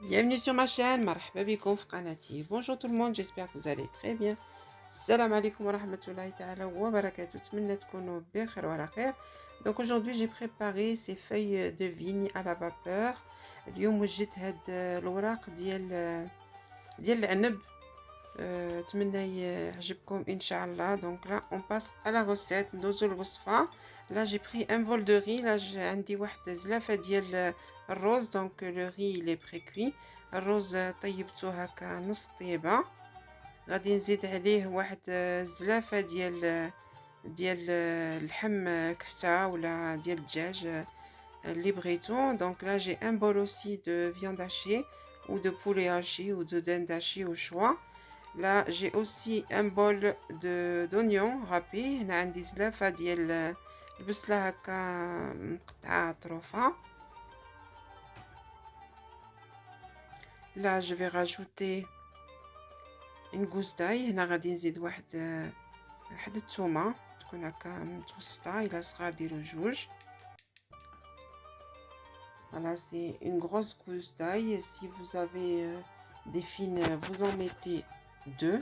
Bienvenue sur ma chaîne, marhaba bikoum fi qanati. Bonjour tout le monde, j'espère que vous allez très bien. Salam alaikum wa rahmatullahi ta'ala wa barakatuh. Tmenna tkounou bi khair wa ala khair. Donc aujourd'hui j'ai préparé ces feuilles de vigne à la vapeur. اليوم وجدت هاد الوراق ديال العنب. نتمنى يعجبكم ان شاء الله. Donc là on passe à la recette. ندوزو الوصفة. Là j'ai pris un bol de riz. Là j'ai عندي واحد زلافة ديال الرز. Donc le riz il est pré-cuit. الرز طيبته هكا نص طيبة. غادي نزيد عليه واحد زلافة ديال اللحم كفتة ولا ديال الدجاج اللي بغيتو. Donc là j'ai un bol aussi de viande hachée ou de poulet haché ou de dinde hachée au choix. Là j'ai aussi un bol d'oignons râpés. هنا عندي زلافة ديال البصلة هكا مقطعة طروفة. Là je vais rajouter une gousse d'ail. هنا غادي نزيد واحد الثومة تكون هكا متوسطة، إلا صغار ديرو جوج. Voilà, c'est une grosse gousse d'ail. Si vous avez des fines, vous en mettez deux.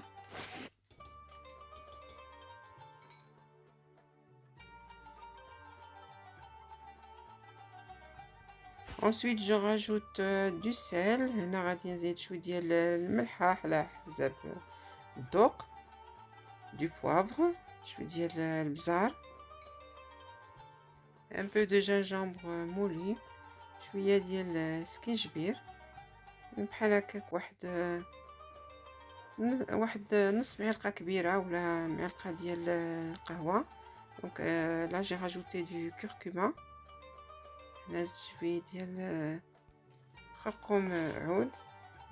Ensuite, je rajoute du sel. هنا غادي نزيد شوية ديال الملحة حلا حسب الذوق. Du poivre, شوية ديال البزار. Un peu de gingembre moulu. شوية ديال السكينجبير بحال هكاك واحد نص معلقة كبيرة ولا معلقة ديال القهوة. Donc là j'ai rajouté du curcuma. نزيد شوية ديال خرقوم عود.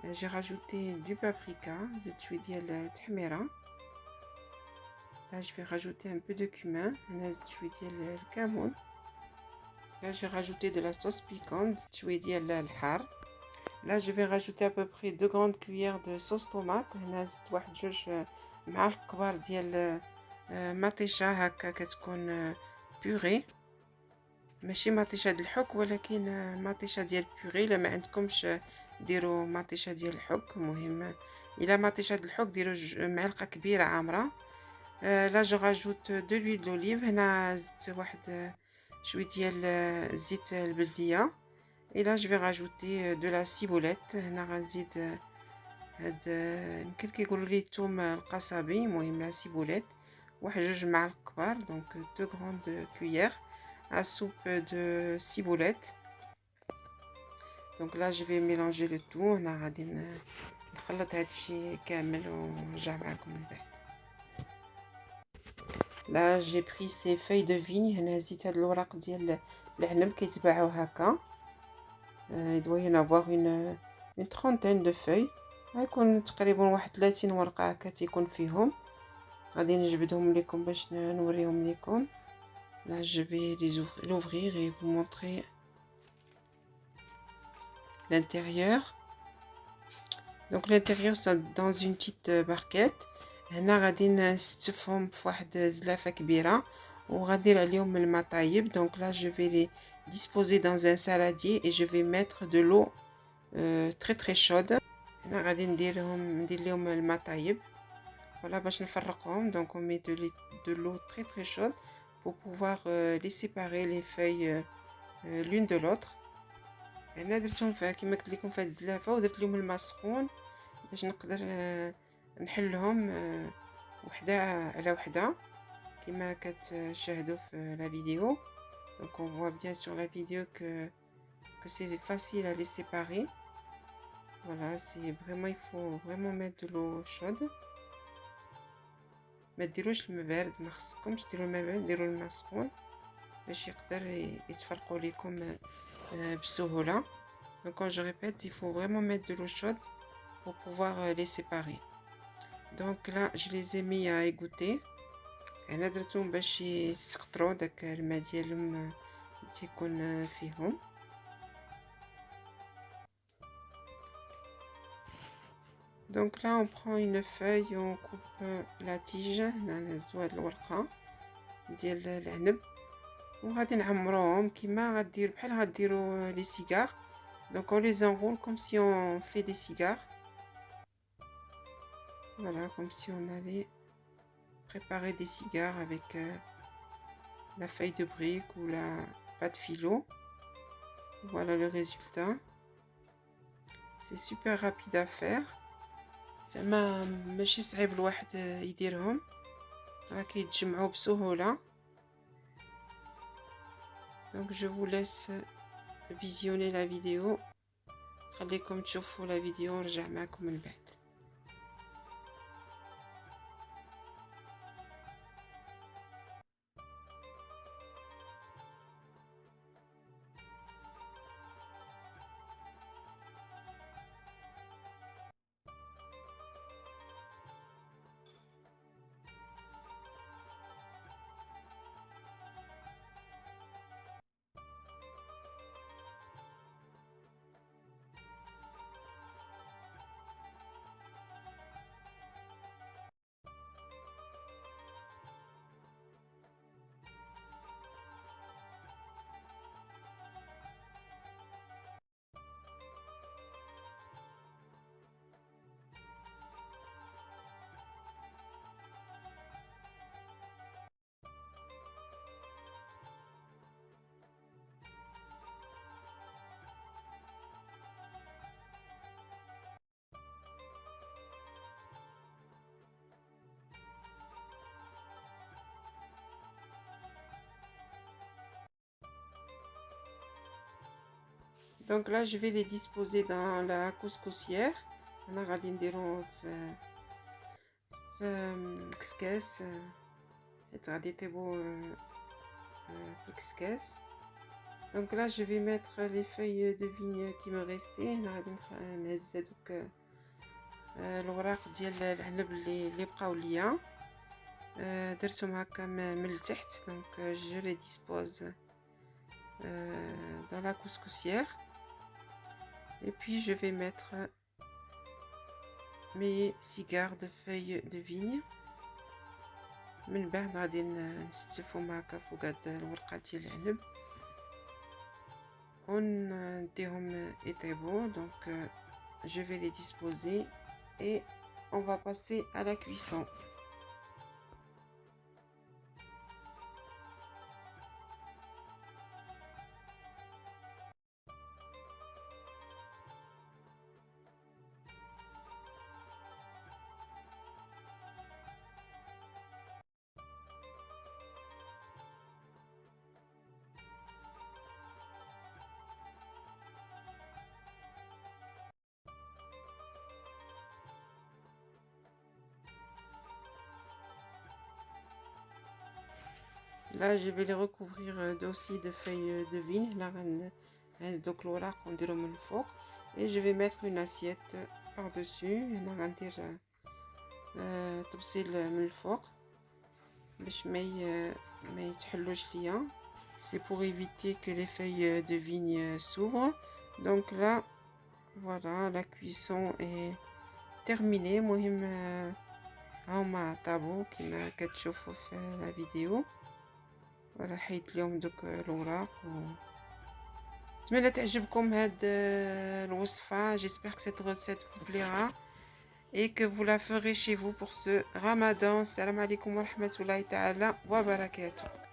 J'ai rajouté du paprika. زيد شوية ديال التحميرة. Là je vais rajouter un peu de cumin. نزيد شوية ديال الكمون. Là j'ai rajouté de la sauce piquante. زيد شوية ديال الحار. Là je vais rajouter à peu près 2 grandes cuillères de sauce tomate. هنا زدت واحد جوج معالق كبار ديال مطيشة هكا كتكون بيغي، ماشي مطيشة ديال الحك ولكن مطيشة ديال بيغي. الا ما عندكمش ديروا مطيشة ديال الحك. مهم الا مطيشة ديال الحك ديروا معلقة كبيرة عامرة. لا جو راجوت دو لويل دوليف. هنا زدت واحد شويه ديال زيت البلدية. Et là je vais rajouter de la ciboulette. هنا غنزيد هاد يمكن كيقولوا ليه الثوم القصبي، المهم لا ciboulette واحد جوج معالق كبار. دونك 2 grandes cuillères à soupe de ciboulette. Donc là je vais mélanger le tout. هنا غادي نخلط هادشي كامل ونرجع معكم من بعد. Là j'ai pris ces feuilles de vigne. هنا زيت هاد الوراق ديال العنب كيتباعوا هكا. Il doit y en avoir une trentaine de feuilles. غيكون تقريبا واحد 30 ورقة هكا تيكون فيهم. غادي نجبدهم لكم باش نوريهم لكم. Là je vais l'ouvrir et vous montrer l'intérieur. Donc l'intérieur c'est dans une petite barquette. هنا غادي نستفهم في واحد زلافة كبيرة وغادير عليهم الماء طايب. Donc là je vais les disposer dans un saladier et je vais mettre de l'eau très très chaude. هنا غادي ندير لهم الماء طايب voilà باش نفرقهم. Donc on met de l'eau très très chaude pour pouvoir les séparer les feuilles l'une de l'autre. هنا درتهم كما قلت لكم في هذه الزلافة ودرت لهم الماء سخون باش نقدر نحلهم وحده على وحده كما كتشاهدوا في la vidéo. Donc on voit bien sur la vidéo que c'est facile à les séparer. Voilà, c'est vraiment, il faut vraiment mettre de l'eau chaude. ما ديروش الماء بارد، ما خصكمش ديروا الماء بارد، ديروا الماء سخون باش يقدر يتفرقوا لكم بسهوله. Donc quand je répète, il faut vraiment mettre de l'eau chaude pour pouvoir les séparer. Donc là je les ai mis à égoutter. انا درتهم باش يسقطروا داك الماء ديالهم اللي تيكون فيهم. Donc là on prend une feuille, on coupe la tige. هنا نهزو هاد الورقه ديال العنب وغادي نعمروهم كما غدير بحال غديروا لي سيجار. Donc on les enroule comme si on fait des cigares. Voilà, comme si on allait préparer des cigares avec la feuille de brique ou la pâte philo. Voilà le résultat. C'est super rapide à faire. زعما ماشي صعيب الواحد يديرهم، راه كيتجمعوا بسهولة. Donc je vous laisse visionner la vidéo. خليكم تشوفوا la vidéo ونرجع معكم من بعد. Donc là je vais les disposer dans la couscoussière. أنا غادي نديرهم في كسكاس حيت غادي يطيبوا في الكسكاس. Donc là je vais mettre les feuilles de vigne qui me restaient. هنا غادي نهز هذوك الوراق ديال العنب اللي بقاو ليا، درتهم هكا من التحت. Donc je les dispose dans la couscoussière. Et puis je vais mettre mes cigares de feuilles de vigne. من بعد غادي نستفهم هكا فوق هاد الورقة ديال العنب ونديهم يطيبوا. Donc je vais les disposer et on va passer à la cuisson. Là je vais les recouvrir aussi de feuilles de vigne. Là donc الوراق ونديرهم من الفوق et je vais mettre une assiette par dessus. هنا غندير طبسيل من الفوق باش ما يتحلوش ليا. C'est pour éviter que les feuilles de vigne s'ouvrent. Donc là voilà, la cuisson est terminée. المهم هما طابو كما كتشوفوا في la vidéo. voilà حيت اليوم دوك الوراق نتمنى تعجبكم هاد الوصفه. J'espère que cette recette vous plaira et que vous la ferez chez vous pour ce Ramadan. Salam alaikum wa rahmatullahi ta'ala wa barakatuh.